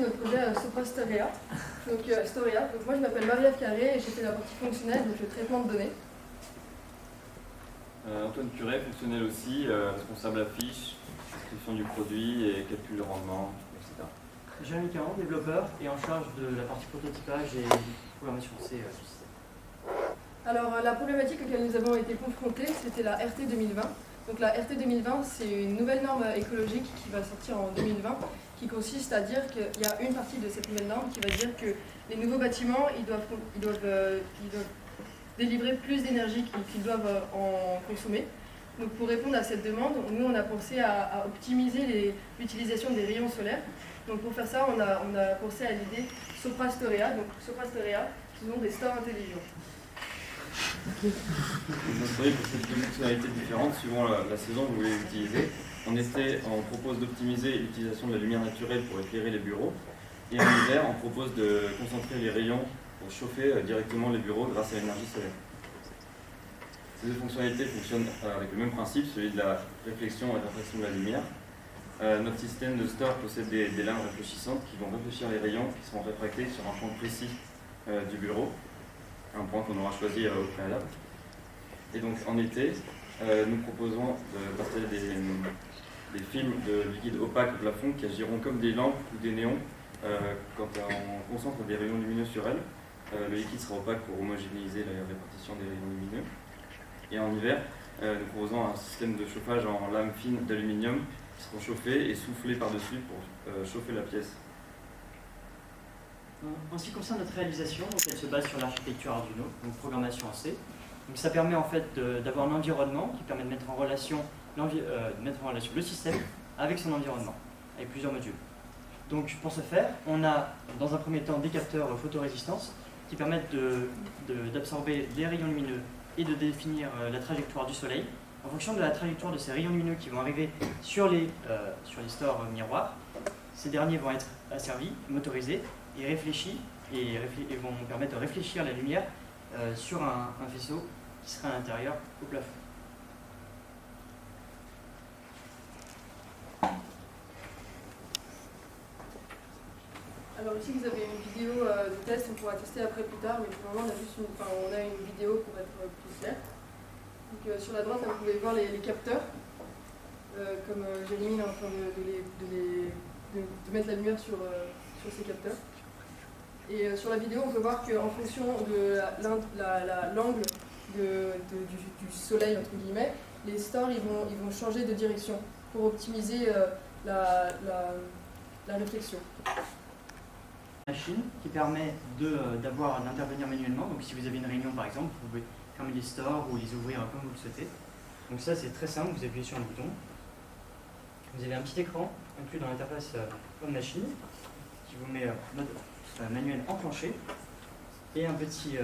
notre projet Sopra Steria. Donc, Storia. Donc, moi, je m'appelle Marie-Ève Carré et j'ai fait la partie fonctionnelle, donc le traitement de données. Antoine Curet, fonctionnel aussi, responsable affiche, description du produit et calcul de rendement, etc. Jérémy Caron, développeur et en charge de la partie prototypage et programmation C du système. Alors, la problématique auquel nous avons été confrontés, c'était la RT 2020. Donc la RT 2020, c'est une nouvelle norme écologique qui va sortir en 2020, qui consiste à dire qu'il y a une partie de cette nouvelle norme qui va dire que les nouveaux bâtiments, ils doivent délivrer plus d'énergie qu'ils doivent en consommer. Donc pour répondre à cette demande, nous on a pensé à optimiser l'utilisation des rayons solaires. Donc pour faire ça, on a pensé à l'idée Sopra Steria. Donc Sopra Steria, ce sont des stores intelligents. Notre idée pour cette fonctionnalité différente, suivant la saison que vous voulez utiliser. On propose d'optimiser l'utilisation de la lumière naturelle pour éclairer les bureaux. Et en hiver, on propose de concentrer les rayons pour chauffer directement les bureaux grâce à l'énergie solaire. Ces deux fonctionnalités fonctionnent avec le même principe, celui de la réflexion et réfraction de la lumière. Notre système de store possède des lames réfléchissantes qui vont réfléchir les rayons qui seront réfractés sur un point précis du bureau, un point qu'on aura choisi au préalable. Et donc en été, nous proposons d'installer des films de liquide opaque au plafond qui agiront comme des lampes ou des néons quand on concentre des rayons lumineux sur elles. Le liquide sera opaque pour homogénéiser la répartition des rayons lumineux. Et en hiver, nous proposons un système de chauffage en lames fines d'aluminium qui seront chauffées et soufflées par-dessus pour chauffer la pièce. En ce qui concerne notre réalisation, donc elle se base sur l'architecture Arduino, donc programmation en C. Donc ça permet en fait d'avoir un environnement qui permet de mettre en relation le système avec son environnement, avec plusieurs modules. Donc pour ce faire, on a dans un premier temps des capteurs photorésistance qui permettent d'absorber les rayons lumineux et de définir la trajectoire du soleil. En fonction de la trajectoire de ces rayons lumineux qui vont arriver sur les stores miroirs, ces derniers vont être asservis, motorisés et réfléchis et vont permettre de réfléchir la lumière sur un faisceau qui sera à l'intérieur au plafond. Alors ici vous avez une vidéo de test, on pourra tester après plus tard, mais pour le moment on a une vidéo pour être plus clair. Donc, sur la droite, là, vous pouvez voir les capteurs, comme Jérémy est en train de mettre la lumière sur ces capteurs. Et sur la vidéo, on peut voir qu'en fonction de l'angle du soleil, entre guillemets, les stores ils vont changer de direction pour optimiser la réflexion. Machine qui permet d'intervenir manuellement. Donc si vous avez une réunion par exemple, vous pouvez fermer les stores ou les ouvrir comme vous le souhaitez. Donc ça c'est très simple, vous appuyez sur un bouton. Vous avez un petit écran inclus dans l'interface Home Machine qui vous met notre manuel enclenché et un petit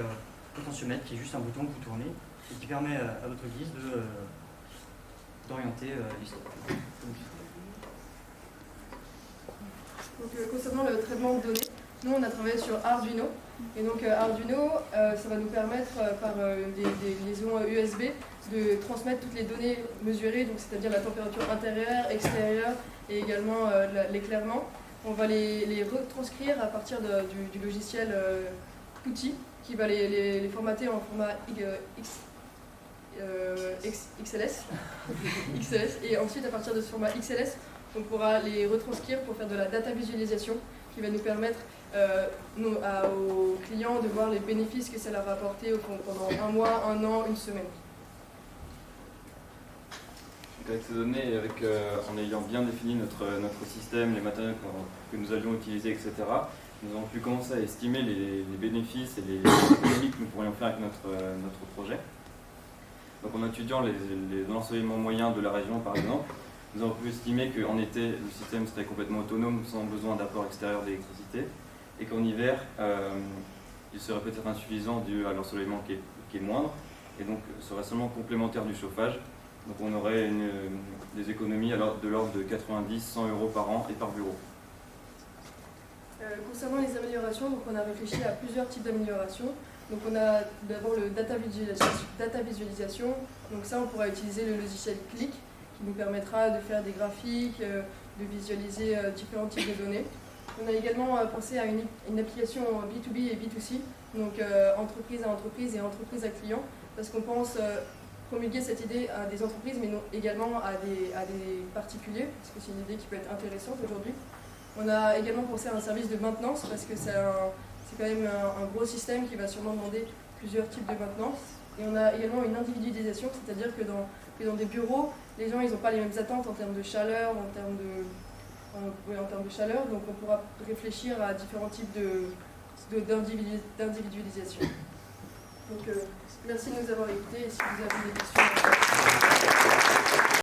potentiomètre qui est juste un bouton que vous tournez et qui permet à votre guise d'orienter les stores. Donc, concernant le traitement de données, nous on a travaillé sur Arduino. Et donc Arduino, ça va nous permettre par des liaisons USB de transmettre toutes les données mesurées, donc c'est-à-dire la température intérieure, extérieure et également l'éclairement. On va les retranscrire à partir du logiciel Qt qui va les formater en format XLS. XLS. Et ensuite à partir de ce format XLS, on pourra les retranscrire pour faire de la data visualisation qui va nous permettre aux clients de voir les bénéfices que ça leur a apporté pendant un mois, un an, une semaine. Avec ces données, en ayant bien défini notre système, les matériaux que nous allions utiliser, etc., nous avons pu commencer à estimer les bénéfices et les économies que nous pourrions faire avec notre projet. Donc en étudiant l'ensoleillement moyen de la région par exemple, nous avons pu estimer qu'en été, le système serait complètement autonome sans besoin d'apport extérieur d'électricité et qu'en hiver, il serait peut-être insuffisant dû à l'ensoleillement qui est moindre et donc serait seulement complémentaire du chauffage. Donc on aurait des économies de l'ordre de 90-100 € par an et par bureau. Concernant les améliorations, donc on a réfléchi à plusieurs types d'améliorations. Donc on a d'abord le data visualisation. Donc ça, on pourra utiliser le logiciel Qlik qui nous permettra de faire des graphiques, de visualiser différents types de données. On a également pensé à une application B2B et B2C, donc entreprise à entreprise et entreprise à client, parce qu'on pense promulguer cette idée à des entreprises, mais non, également à des particuliers, parce que c'est une idée qui peut être intéressante aujourd'hui. On a également pensé à un service de maintenance, parce que c'est quand même un gros système qui va sûrement demander plusieurs types de maintenance. Et on a également une individualisation, c'est-à-dire que dans des bureaux, les gens n'ont pas les mêmes attentes en termes de chaleur, en termes de chaleur, donc on pourra réfléchir à différents types d'individualisation. Donc merci de nous avoir écoutés et si vous avez des questions...